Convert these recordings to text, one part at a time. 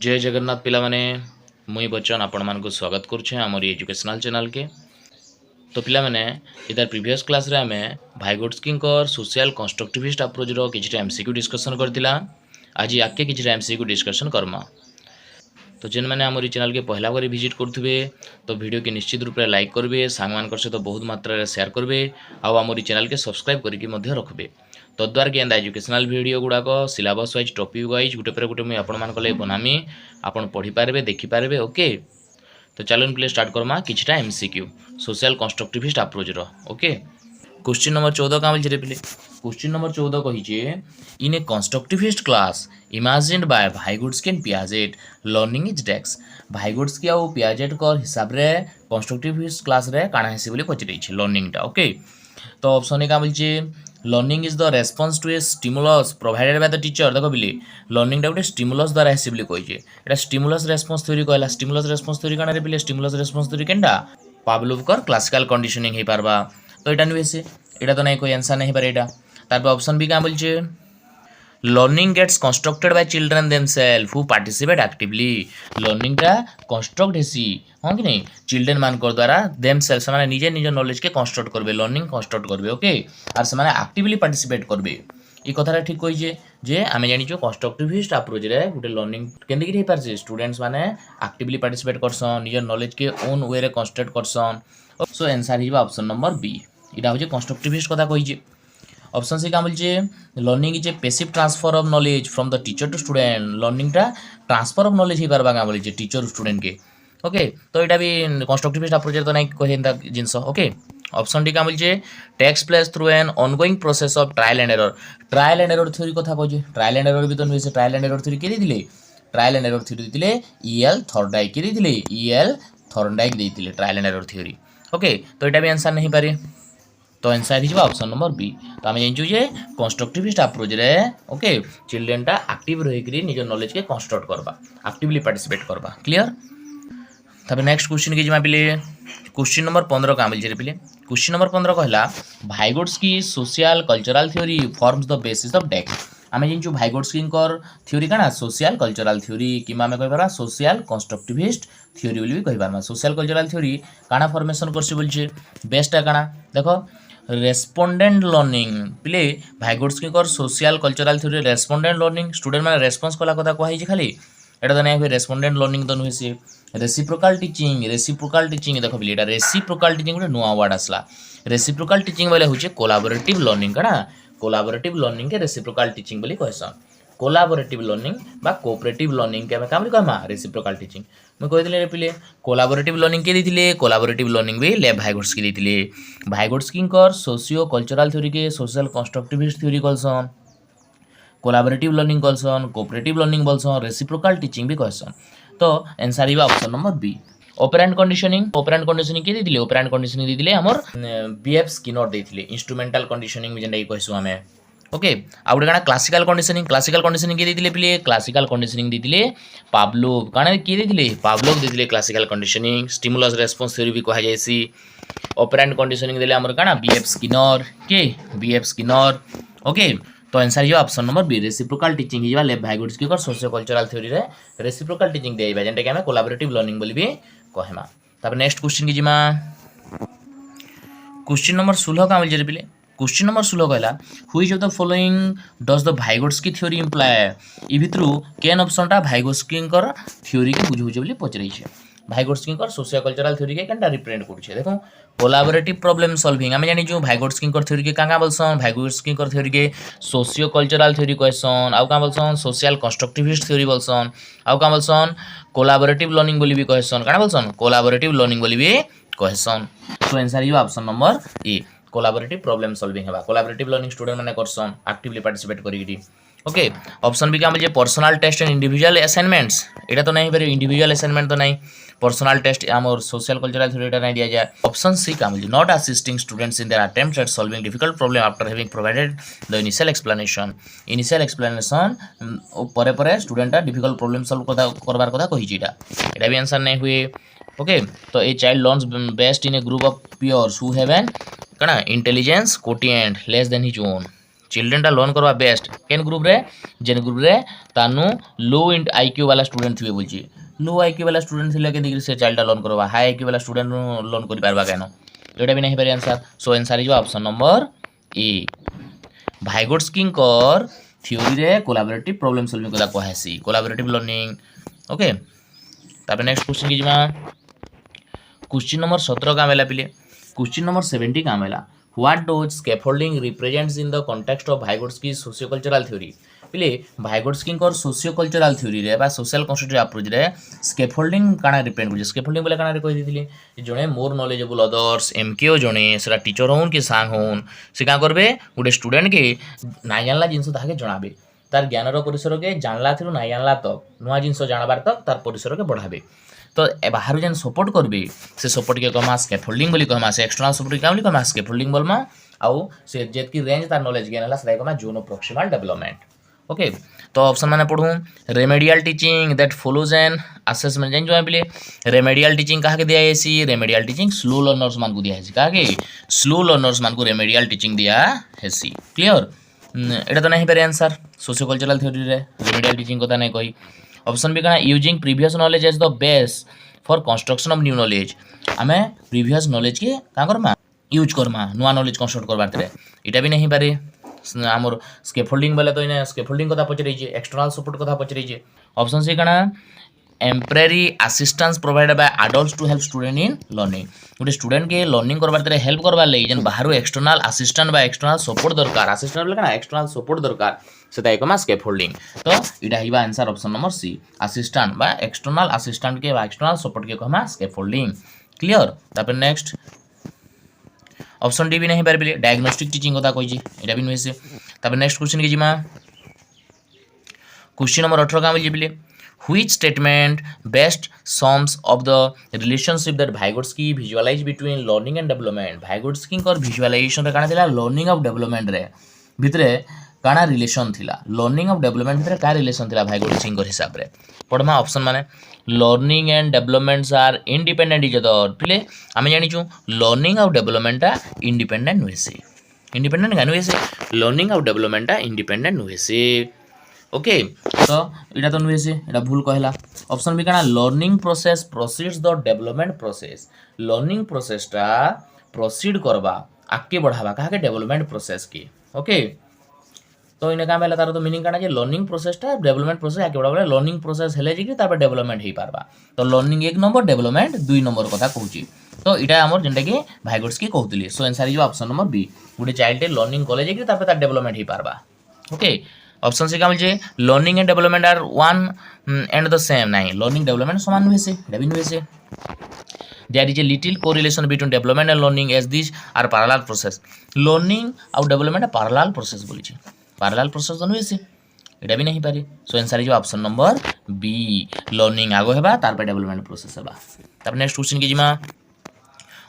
जय जगन्नाथ पिला माने मुई बच्चन आपण मान को स्वागत करुछे हमर एजुकेशनल चैनल के। तो पिला माने इधर प्रीवियस क्लास रे हमें भाइगोट्स्की कर सोशल कंस्ट्रक्टिविस्ट अप्रोच रो किछटा एमसीक्यू डिस्कशन करथिला। आज आके किछटा एमसीक्यू डिस्कशन करमा। तो जेन मैंने आम चैनल के पहला बार विजिट करुवे तो वीडियो के निश्चित रूप से लाइक करेंगे, सांग मान सहित बहुत मात्रा शेयर करेंगे, आम चैनल के सब्सक्राइब करके रखिए। तद्वारा कि एजुकेशनल वीडियो गुड़ाक सिलेबस वाइज टॉपिक वाइज गोटे पर गोटे मुझे आपण बनामी आपड़ पढ़ी पारे देखिपारे। ओके, तो चलो प्ले स्टार्ट करमा किछटा एमसीक्यू सोशल कंस्ट्रक्टिविस्ट अप्रोच रो। ओके, क्वेश्चन नंबर 14 क्या बोलछे रे पिले। क्वेश्चन नंबर 14 कहिछे in a constructivist class imagined by Vygotsky and Piaget learning is desk. Vygotsky और पियाजेट को हिसाब रे कंस्ट्रक्टिविस्ट क्लास रे काना हेसी बोली पचरेछि लर्निंग टा। ओके, तो ऑप्शन ए का बोलछे learning is the response to a stimulus provided by the teacher. देखो बिले लर्निंग टा गोटे स्टिमुलस द्वारा हेसी बोली कहिछे। एटा स्टिमुलस रेस्पॉन्स थ्योरी कहला। स्टिमुलस रेस्पॉन्स थ्योरी काना रे पिले stimulus response theory Canada Pavlov कर क्लासिकल कंडीशनिंग हे पारबा। तो एटा नुहे से एटा तो नहीं कोई आंसर नहीं पारे एटा। तार पे ऑप्शन बी क्या बोलछे learning gets constructed by children themselves who participate actively. Learning टा कंस्ट्रक्ट हेसी हाँ कि नहीं चिल्ड्रन मान द्वारा देमसेल्फ से निजे निज नॉलेज के कंस्ट्रक्ट करबे लर्निंग कंस्ट्रक्ट करबे। ओके, आर से एक्टिवली पार्टिसिपेट करबे। ये कथाटा ठीक कही जे आमे जानिछु कंस्ट्रक्टिविस्ट अप्रोच रे गोटे लर्निंग केंदे कि पारछे स्टूडेंट्स माने एक्टिवली पार्टिसिपेट करसन निज नॉलेज के ओन वे रे कंस्ट्रक्ट करसन। सो आंसर हिबा ऑप्शन नंबर बी। इटा होजे कंस्ट्रक्टिविस्ट कथा कहिजे। ऑप्शन सी क्या बोलछे learning is a passive transfer of knowledge from the teacher to student. Learning टा ट्रांसफर ऑफ नॉलेज ही पारबा क्या बोलछे टीचर स्टूडेंट के। ओके, तो यहाँ भी कंस्ट्रक्टिविस्ट अप्रोच तो नहीं कहे जिनस। ओके, ऑप्शन डी क्या बोलछे takes place through an ongoing process of trial and error. Trial and error theory कथा कहे। ट्रायल एंड एरर भी तो नुहे से ट्रायल एंड एरर थ्योरी के देथिले ट्रायल एंड एरर थ्योरी देथिले ईएल थॉर्नडाइक के देथिले ईएल थॉर्नडाइक देथिले trial and error theory. Okay, तो यहाँ भी आंसर नहीं पारे। तो आंसर हिजबा ऑप्शन नंबर बी। तो आम जानचु जे कंस्ट्रक्टिविस्ट अप्रोच रे ओके चिल्ड्रेन टा एक्टिव रही निज नॉलेज के कंस्ट्रक्ट करबा एक्टिवली पार्टिसिपेट करबा। क्लियर। तब नेक्स्ट क्वेश्चन के जिमा पिले क्वेश्चन नंबर 15 का बोलछे रे पिले। क्वेश्चन नंबर 15 कहला Vygotsky social cultural theory forms the basis of desk. आमे जानचु भाइगोट्स्की कर थ्योरी काना सोशल कल्चरल थ्योरी किमा आमे कहि पारा सोशल कंस्ट्रक्टिविस्ट थ्योरी बोली भी कहि पारमा। सोशल कल्चरल थ्योरी काना फॉर्मेशन करछि बोलछे बेस्टा काना देखो रेस्पोंडेंट लर्निंग पिले भाइगोट्स्की कर social cultural theory respondent learning student माने रेस्पॉन्स कला कथा कहै छै खाली एटा तो नहीं रेस्पोंडेंट लर्निंग तो नुहे से रेसिप्रोकाल टीचिंग देखो बिले एटा रेसिप्रोकाल टीचिंग गोटे नुआ वर्ड आसला। रेसिप्रोकाल टीचिंग बोले होचे कोलाबोरेटिव लर्निंग काना कोलाबोरेटिव लर्निंग के रेसिप्रोकाल टीचिंग बोली कहसन। कोलाबोरेटिव लर्निंग बा कोऑपरेटिव लर्निंग के हमें काम कहमा रेसिप्रोकाल टीचिंग। मैं कहिदिले रे पिले कोलाबोरेटिव लर्निंग के दिथिले कोलाबोरेटिव लर्निंग भी ले भाइगोट्स्की दिथिले। भाइगोट्स्की कर सोशियो कल्चरल थ्योरी के सोशल कंस्ट्रक्टिविस्ट थ्योरी कहसन, कोलाबोरेटिव लर्निंग कहसन, कोऑपरेटिव लर्निंग बोलसन, रेसिप्रोकाल टीचिंग भी कहसन। तो आंसर हिबा option number B. Operant conditioning के दिथिले ऑपरेंट कंडीशनिंग दिथिले हमर बीएफ स्किनर दिथिले इंस्ट्रूमेंटल कंडीशनिंग में जेंडा कहसु हमें। ओके, आ गोटे काना क्लासिकल कंडीशनिंग के दिथिले पिले क्लासिकल कंडीशनिंग दिथिले पावलोव काना के दिथिले पावलोव दिथिले classical conditioning. Stimulus response theory भी कहा जायसी। ऑपरेंट कंडीशनिंग दिले हमर काना बीएफ स्किनर। ओके, तो आंसर हिबा option number B reciprocal teaching हिबा ले भाइगोट्स्की कर सोशियो कल्चरल थ्योरी रे रेसिप्रोकाल टीचिंग देइबा जेंटा कि हमें कोलैबोरेटिव लर्निंग बोली भी कहमा। तब नेक्स्ट क्वेश्चन की जिमा क्वेश्चन नंबर 16 का बोल जे पिले। क्वेश्चन नंबर 16 कहला which of the following does the Vygotsky theory imply. ई भितरु केन ऑप्शन टा भाइगोट्स्की कर थ्योरी के बुझौजे बोली पचरै छै। भाइगोट्स्की कर सोशियो कल्चरल थ्योरी के केनटा रिप्रेजेंट करछे देखो कोलैबोरेटिव प्रॉब्लम सॉल्विंग आमे जानि जो भाइगोट्स्की कर थ्योरी के कांगा बोलसन भाइगोट्स्की कर थ्योरी के सोशियो कल्चरल थ्योरी कहसन आउ का बोलसन सोशल कंस्ट्रक्टिविस्ट थ्योरी बोलसन आउ का बोलसन कोलैबोरेटिव लर्निंग बोली भी कहसन काना बोलसन कोलैबोरेटिव लर्निंग बोली भी कहसन। तो आंसर हिबा option number A collaborative problem solving हेबा। कोलैबोरेटिव लर्निंग स्टूडेंट माने करसन एक्टिवली पार्टिसिपेट करिकि। ओके, ऑप्शन बी का बोलजे personal test and individual assignments एटा तो नहीं पारे इंडिविजुअल असाइनमेंट तो नहीं पर्सनल टेस्ट आमर सोशल कल्चरल थ्योरी एटा नहीं दिया जाए। ऑप्शन सी का बोलजे not assisting students in their attempts at solving difficult problem after having provided the initial explanation परे परे स्टूडेंट डिफिकल्ट प्रॉब्लम सॉल्व करबार कथा कहि एटा एटा भी आंसर नहीं हुए। ओके, तो a child learns best in a group of peers who have an काना intelligence quotient less than his own. Children टा लर्न करवा बेस्ट केन ग्रुप रे जेन ग्रुप रे तानु लो आईक्यू वाला स्टूडेंट थे बोलची लो आईक्यू वाला स्टूडेंट थिले के से चाइल्ड लोन करबा हाई आईक्यू वाला स्टूडेंट लोन करि पारबा केन एटा भी नहीं पारे answer so answer is option number A Vygotsky कर थ्योरी रे कोलैबोरेटिव प्रॉब्लम सॉल्विंग को कहसी कोलैबोरेटिव लर्निंग ओके तापर नेक्स्ट क्वेश्चन की जिमा क्वेश्चन नंबर 17 का मेला पिले क्वेश्चन नंबर 70 का मेला what does scaffolding represents in the context of Vygotsky sociocultural theory पिले भाइगोट्स्की कर सोशियोकल्चरल थ्योरी रे बा सोशल कंस्ट्रक्टिव अप्रोच रे स्कैफोल्डिंग काना रिप्रेजेंट करे स्कैफोल्डिंग बोले काना रे कहि दिथिले जणे मोर नॉलेजेबल अदर्स एमकेओ जणे सेरा टीचर होन कि सांग होन से का करबे गुटे स्टूडेंट के नाइ जानला जिंस ताके जणाबे तार ज्ञानर परिसर के जानला थ्रु नाइ जानला तक नुआ जिंस जानबार तक तार परिसर के बढ़ाबे तो बाहर जेन सपोर्ट करबे से सपोर्ट के कहमा स्कैफोल्डिंग बोली कहमा से एक्सटर्नल सपोर्ट के बोली कहमा स्कैफोल्डिंग बोलमा आउ से जेत की रेंज तार नॉलेज गेन हला से कहमा zone of proximal development okay तो ऑप्शन माने पढू remedial teaching that follows an assessment जेन जो बिले रेमेडियल टीचिंग कहा के दिया हैसी रेमेडियल टीचिंग स्लो लर्नर्स मान को दिया हैसी कहा के स्लो लर्नर्स मान को रेमेडियल टीचिंग दिया हैसी क्लियर एटा तो नहीं पारे आंसर सोशियोकल्चरल थ्योरी रे रेमेडियल टीचिंग कथा नहीं कही ऑप्शन भी कना using previous knowledge as the base for construction of new knowledge आमे प्रीवियस नॉलेज के का करमा यूज करमा नुआ नॉलेज कंस्ट्रक्ट करबार तरे एटा भी नहीं पारे आमर स्कैफोल्डिंग बोले तो इने स्कैफोल्डिंग कथा पचरै छै एक्सटर्नल सपोर्ट कथा पचरै छै ऑप्शन सी कना temporary assistance provided by adults to help student in learning गोटे स्टूडेंट के लर्निंग करबार तरे हेल्प करबार लई जेन बाहर एक्सटर्नल असिस्टेंट बा एक्सटर्नल सपोर्ट दरकार असिस्टेंट बोले कना एक्सटर्नल सपोर्ट दरकार सेटा एकमा स्कैफोल्डिंग तो इटा हिबा answer option number C assistant बा एक्सटर्नल असिस्टेंट के बा एक्सटर्नल सपोर्ट के कहमा स्कैफोल्डिंग क्लियर तापर नेक्स्ट ऑप्शन डी भी नहीं पारे डायग्नोस्टिक टीचिंग कथा कहि छी एटा भी नहिसे तापर नेक्स्ट क्वेश्चन के जिमा क्वेश्चन नंबर 18 का बोली बिले which statement best sums of the relationship that Vygotsky visualized between learning and development Vygotsky कर visualization रे काना थिला learning of development रे भितरे काना रिलेशन थिला लर्निंग ऑफ डेवलपमेंट भितर का रिलेशन थिला भाइगोट्स्की कर हिसाब रे पढमा ऑप्शन माने learning and developments are independent each other पिले आमे जानि छु लर्निंग ऑफ डेवलपमेंट ता इंडिपेंडेंट होइसे इंडिपेंडेंट गान होइसे लर्निंग ऑफ डेवलपमेंट ता इंडिपेंडेंट होइसे ओके तो इटा तो नुहेसे इटा भूल कहला ऑप्शन बी काना learning process proceeds the development process learning process ता प्रोसीड करबा आगे बढ़ावा कहा के डेवलपमेंट प्रोसेस की ओके तो इने काम तार तो मीनिंग काना जे लर्निंग प्रोसेसटा डेवलपमेंट प्रोसेस आके बड़ा लर्निंग प्रोसेस हेले जे तापर डेवलपमेंट हे पारबा तो लर्निंग एक नंबर डेवलपमेंट दुई नंबर कथा कहूची तो इटा हमर जेंटा कि भाइगोट्स्की कहउतली so answer is option number B गुटे चाइल्ड लर्निंग कॉलेज जे तापर तार डेवलपमेंट हे पारबा ओके ऑप्शन सी का मिलजे learning and development are one and the same नहीं लर्निंग डेवलपमेंट समान नुहेसे एटा भी नुहेसे there is a little correlation between development and learning as these are parallel process learning और development a parallel process बोली छी parallel process दोनों ऐसे एटा भी नहीं पारे so answer is option number be learning आगो हेबा तार पे डेवलपमेंट प्रोसेस हेबा तब नेक्स्ट क्वेश्चन के जिमा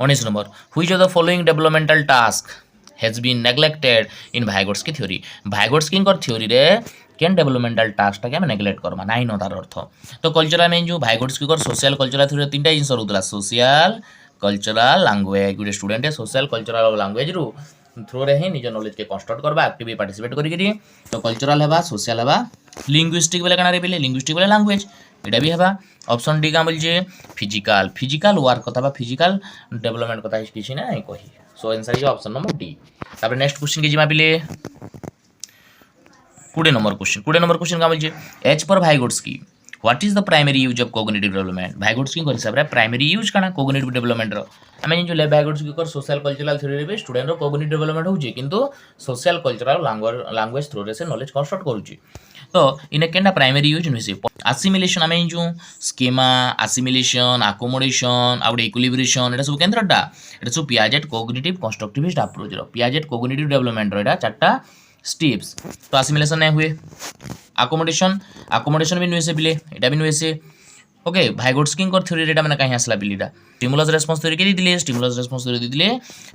19 नंबर which of the following developmental task has been neglected in Vygotsky theory Vygotsky कर थ्योरी रे केन डेवलपमेंटल टास्क टा के हम नेग्लेक्ट करमा नाही न तार अर्थ तो कल्चरल में जो भाइगोट्स्की कर सोशल कल्चरल थ्योरी तीनटा जिंस रहउतला सोशल कल्चरल लैंग्वेज गुटे स्टूडेंट सोशल कल्चरल लैंग्वेज रु थ्रू रे ही निज नॉलेज के कंस्ट्रक्ट करबा एक्टिव पार्टिसिपेट करी तो कल्चरल हेबा सोशल हेबा लिंग्विस्टिक बोले काना रे बोले लिंग्विस्टिक बोले लैंग्वेज एटा भी हेबा ऑप्शन डी का बोलजे फिजिकल फिजिकल वर्क कथा बा फिजिकल डेवलपमेंट कथा किछि ना कहि सो answer is option number D तापर नेक्स्ट क्वेश्चन के जिमा पिले 20 नंबर क्वेश्चन का बोलजे एच पर Vygotsky what is the primary use of cognitive development Vygotsky को हिसाब रे प्राइमरी यूज काना कोग्निटिव डेवलपमेंट रो हमें जो ले भाइगोट्स्की को सोशल कल्चरल थ्योरी रे स्टूडेंट रो कोग्निटिव डेवलपमेंट होउची किंतु सोशल कल्चरल लैंग्वेज थ्रू रे से नॉलेज कंस्ट्रक्ट करूची तो इने केनडा प्राइमरी यूज नसे असिमिलेशन हमें जो schema assimilation accommodation out equilibration एटा सब केंद्रटा एटा सब पियाजेट कोग्निटिव कंस्ट्रक्टिविस्ट अप्रोच रो पियाजेट कोग्निटिव डेवलपमेंट रो एटा चारटा स्टेप्स तो असिमिलेशन नहीं हुए अकोमोडेशन भी नुसे बिले एटा भी नुसे ओके भाइगोट्स्की कर थ्योरी रेटा माने काहे आसला बिलीटा स्टिमुलस रेस्पॉन्स थ्योरी के दिले स्टिमुलस रेस्पॉन्स थ्योरी दिले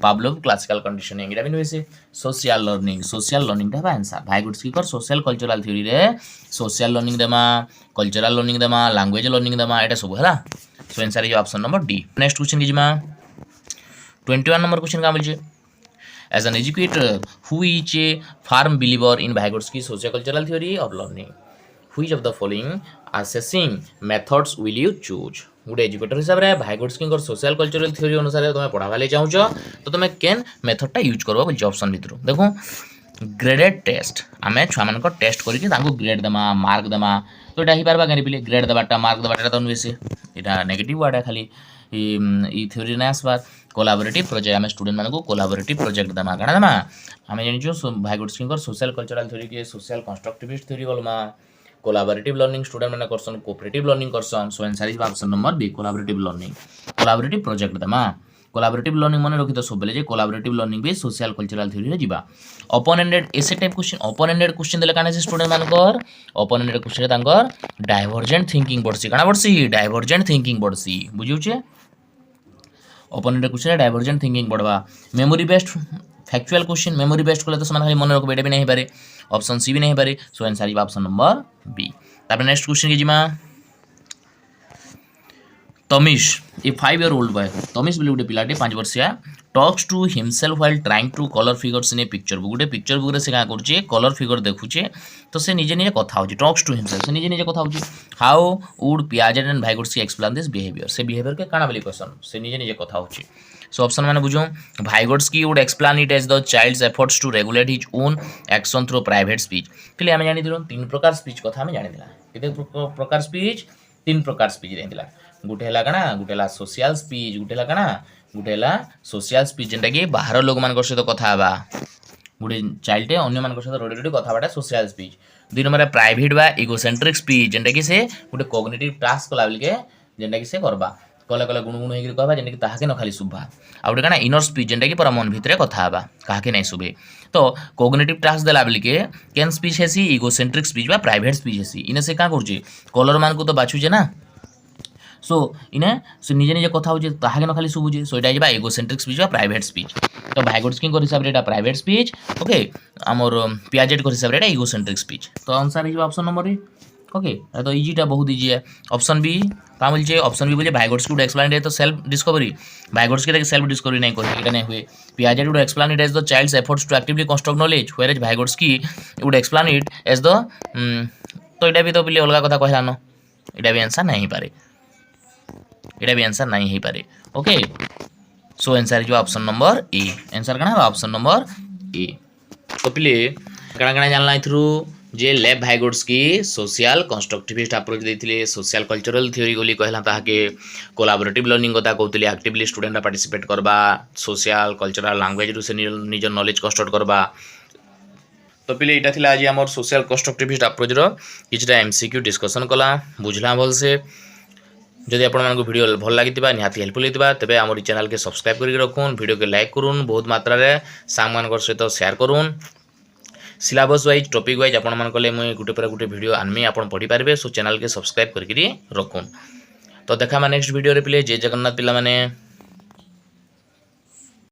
पावलोव क्लासिकल कंडीशनिंग एटा भी नुसे सोशल लर्निंग दा आंसर भाइगोट्स्की कर सोशल कल्चरल थ्योरी रे सोशल लर्निंग देमा कल्चरल लर्निंग देमा लैंग्वेज लर्निंग देमा एटा सब हला so answer is option number D next question की जिमा 21 नंबर क्वेश्चन का बोलजे as an educator who is a firm believer in Vygotsky socio cultural theory of learning which of the following assessing methods will you choose गोटे educator हिसाब से भाइगोट्स्की social cultural theory अनुसार तुम पढ़ावा चाहूच तो तुम केन मेथडटा यूज कर बोल ऑप्शन भितर देखो ग्रेडेड टेस्ट आम छुआ मान टेस्ट करके ग्रेड देमा मार्क देमा तो यहाँ हो पार्बा कहीं ग्रेड देवाटा मार्क देवाटा तो नुहे से यहाँ नेगेटिव वार्ड खाली थ्योरी ना आसबार कोलाबोरेटिव प्रोजेक्ट आम स्टूडेंट मानक कोलाबोरेटिव प्रोजेक्ट देमा काଣା देमा आम जानिछु भाइगोट्स्की सोशल कल्चरल थ्योरी के सोशल कंस्ट्रक्टिविस्ट थ्योरी बोलमा कोलाबोरेटिव लर्निंग स्टूडेंट मैंने करसन कोऑपरेटिव लर्निंग करसन so answer is option number B collaborative learning collaborative project देमा कोलाबोरेटिव लर्निंग मन रखी तो सब बेले कोलाबोरेटिव लर्निंग भी सोशल कल्चरल थ्योरी रे जिबा open ended essay type question open ended question देले काना से स्टूडेंट मानकर ओपन एंडेड क्वेश्चन रे तांकर डाइवर्जेंट थिंकिंग बढ़सी काना बढ़सी डाइवर्जेंट थिंकिंग बढ़सी बुझिउछे ओपन एंडेड क्वेश्चन रे डाइवर्जेंट थिंकिंग बढ़वा memory based factual question memory based कले तो समान खाली मन रखबे एटा भी नहीं पारे ऑप्शन सी भी नहीं पारे so answer is option number B तापर नेक्स्ट क्वेश्चन के जिमा तमिश ए 5-year-old बॉय तमिश बोले गोटे पिलाटे 5 वर्षिया talks to himself while trying to colour figures in a picture book गोटे पिक्चर बुक रे से का करछे कलर फिगर देखुछे तो से निजे निजे कथा होची टॉक्स टू हिमसेल्फ से निजे निजे कथा होची how would Piaget and Vygotsky explain this behaviour से बिहेवियर के काना बोली क्वेश्चन से निजे निजे कथा होची सो ऑप्शन माने बुझो Vygotsky would explain it as the child's efforts to regulate his own action through private speech पहले आम जानी दिलो 3 प्रकार स्पीच कथा आम जानी दिला केते प्रकार स्पीच 3 प्रकार स्पीच जानी दिला गोटे है काना गोटे है सोशल स्पीच गोटे है काना गोटे है सोशल स्पीच जेनटा कि बाहर लोक मान सहित कथा बा गोटे चाइल्ड अन्य मान सहित रोडी रोडी कथा बाटा सोशल स्पीच 2 नंबर प्राइवेट बा इगोसेंट्रिक स्पीच जेनटा कि से गोटे कॉग्निटिव टास्क कला बेलके जेनटा कि से करबा कले कले गुण गुण होकर कहबा जेनटा कि ताहाके न खाली शुभा आ गोटे काना इनर स्पीच जेनटा कि पूरा मन भितर कथा बा काहाके नहीं शुभे तो कॉग्निटिव टास्क देला बेलके केन स्पीच हेसी इगोसेंट्रिक स्पीच बा प्राइवेट स्पीच हेसी इने से का करजे कलर मान को तो बाछुजे ना सो इने से निजे निजे कथा होजे ताहाके न खाली शुभुजे सो एटा जेबा इगोसेंट्रिक स्पीच बा प्राइवेट स्पीच तो भाइगोट्स्की हिसाब रे एटा प्राइवेट स्पीच ओके हमर पियाजेट हिसाब रे एटा इगोसेंट्रिक स्पीच तो answer is option number A okay तो इजीटा बहुत इजी है ऑप्शन बी का बोलछे ऑप्शन बी बोले Vygotsky would explain it to self discovery Vygotsky के सेल्फ डिस्कवरी नहीं कहि एटा नहीं हुए Piaget would explain it as the child's efforts to actively construct knowledge whereas Vygotsky would explain it as the तो एटा भी तो बोले अलग कथा कहला न एटा भी आंसर नहीं पारे एटा भी आंसर नहीं हो पारे okay so answer is option number A answer कना ऑप्शन नंबर ए तो पिले कणा कणा जानला इथरु जे Lev Vygotsky social constructivist approach देथिले सोशल कल्चरल थ्योरी गोली कहला ताके कोलाबोरेटिव लर्निंग कथा कहतले एक्टिवली स्टूडेंट पार्टिसिपेट करबा सोशल कल्चरल लैंग्वेज रु से निज नॉलेज कंस्ट्रक्ट करबा तो पिले इटा थिला आज हमर सोशल कंस्ट्रक्टिविस्ट अप्रोच रो किछटा एमसीक्यू डिस्कशन कला बुझला भल से जदि आपको वीडियो भल लगी निहाती हेल्पफुल होता तेज आम चैनल के सब्सक्राइब करके रखुन वीडियो के लाइक करूँ बहुत मात्रा रे सांग मान सहित शेयर करूँ सिलेबस वाइज टॉपिक वाइज आपण मान कले मुझे गोटे पर गोटे वीडियो आनमी आप पढ़ी पारे सो चैनल के सब्सक्राइब करके रखुन तो देखा नेक्स्ट वीडियो रे पिले जय जगन्नाथ पिला माने।